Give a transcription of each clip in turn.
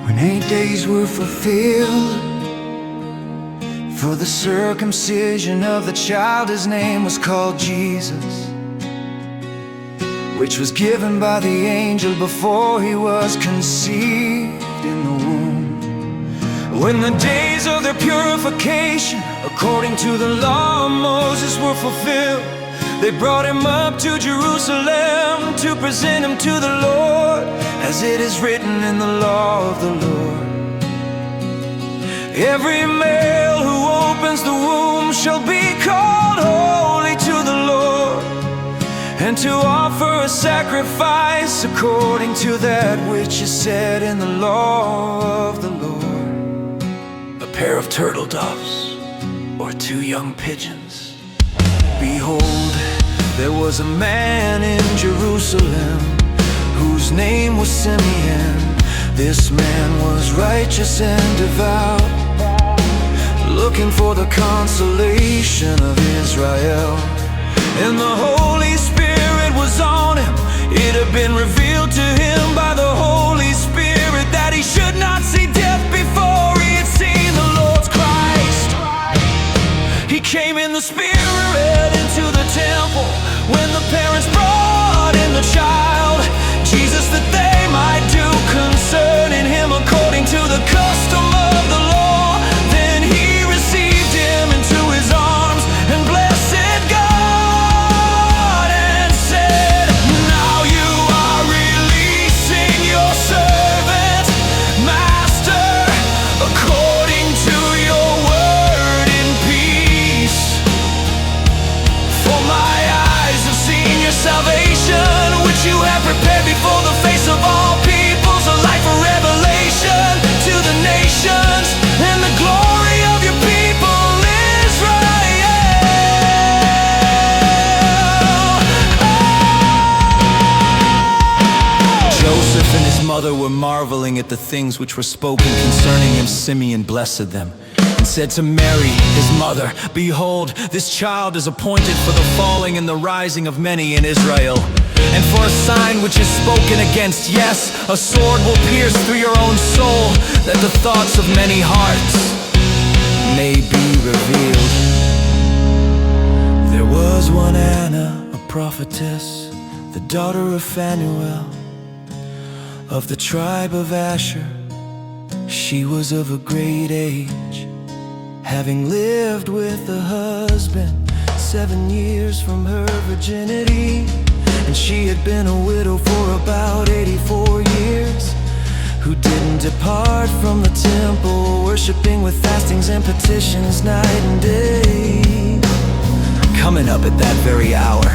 When 8 days were fulfilled for the circumcision of the child, his name was called Jesus, which was given by the angel before he was conceived in the womb. When the days of their purification, according to the law of Moses, were fulfilled, they brought him up to Jerusalem to present him to the Lord, as it is written in the law of the Lord. Every male who opens the womb shall be called holy to the Lord, and to offer a sacrifice according to that which is said in the law of the Lord. A pair of turtledoves or 2 young pigeons. Behold, there was a man in Jerusalem whose name was Simeon. This man was righteous and devout, looking for the consolation of Israel. And the Holy Spirit was on him. It had been revealed to him by the Holy Spirit that he should not see death before he had seen the Lord's Christ. He came in the Spirit into the temple when the parents brought in the child, Jesus, that they might do concerning him according to the custom of the law. Then he received him into his arms and blessed God and said, "Now you are releasing your servant, Master, according to your word in peace. For my eyes have seen your salvation, which you have prepared before the face of all peoples, a light for revelation to the nations, and the glory of your people Israel." Joseph and his mother were marveling at the things which were spoken concerning him. Simeon blessed them and said to Mary, his mother, "Behold, this child is appointed for the falling and the rising of many in Israel, and for a sign which is spoken against. Yes, a sword will pierce through your own soul, that the thoughts of many hearts may be revealed." There was one Anna, a prophetess, the daughter of Phanuel, of the tribe of Asher. She was of a great age, having lived with a husband 7 years from her virginity, and she had been a widow for about 84 years, who didn't depart from the temple, worshiping with fastings and petitions night and day. Coming up at that very hour,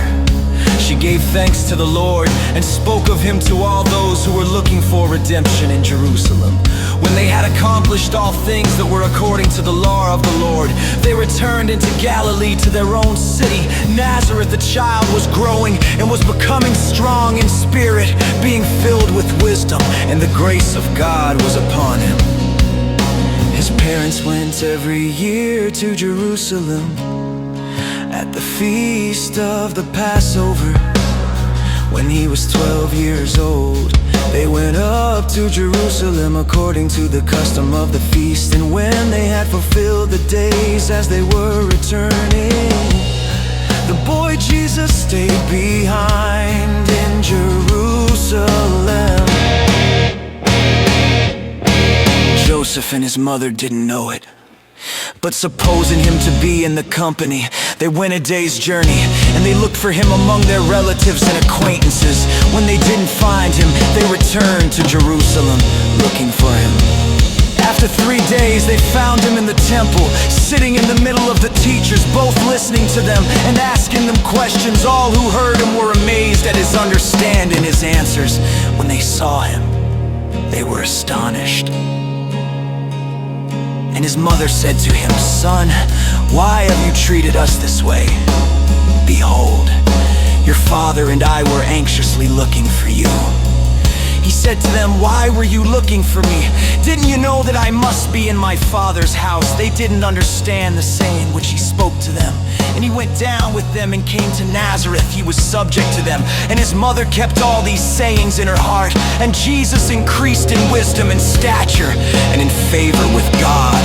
she gave thanks to the Lord and spoke of him to all those who were looking for redemption in Jerusalem. When they had accomplished all things that were according to the law of the Lord, they returned into Galilee to their own city, Nazareth. The child was growing and was becoming strong in spirit, being filled with wisdom, and the grace of God was upon him. His parents went every year to Jerusalem at the feast of the Passover. When he was 12 years old, they went up to Jerusalem according to the custom of the feast. And when they had fulfilled the days as they were returning, the boy Jesus stayed behind in Jerusalem. Joseph and his mother didn't know it, but supposing him to be in the company, they went a day's journey, and they looked for him among their relatives and acquaintances. When they didn't find him, they returned to Jerusalem looking for him. After 3 days, they found him in the temple, sitting in the middle of the teachers, both listening to them and asking them questions. All who heard him were amazed at his understanding, his answers. When they saw him, they were astonished. And his mother said to him, "Son, why have you treated us this way? Behold, your father and I were anxiously looking for you." He said to them, "Why were you looking for me? Didn't you know that I must be in my Father's house?" They didn't understand the saying which he spoke to them. And he went down with them and came to Nazareth. He was subject to them, and his mother kept all these sayings in her heart. And Jesus increased in wisdom and stature and in favor with God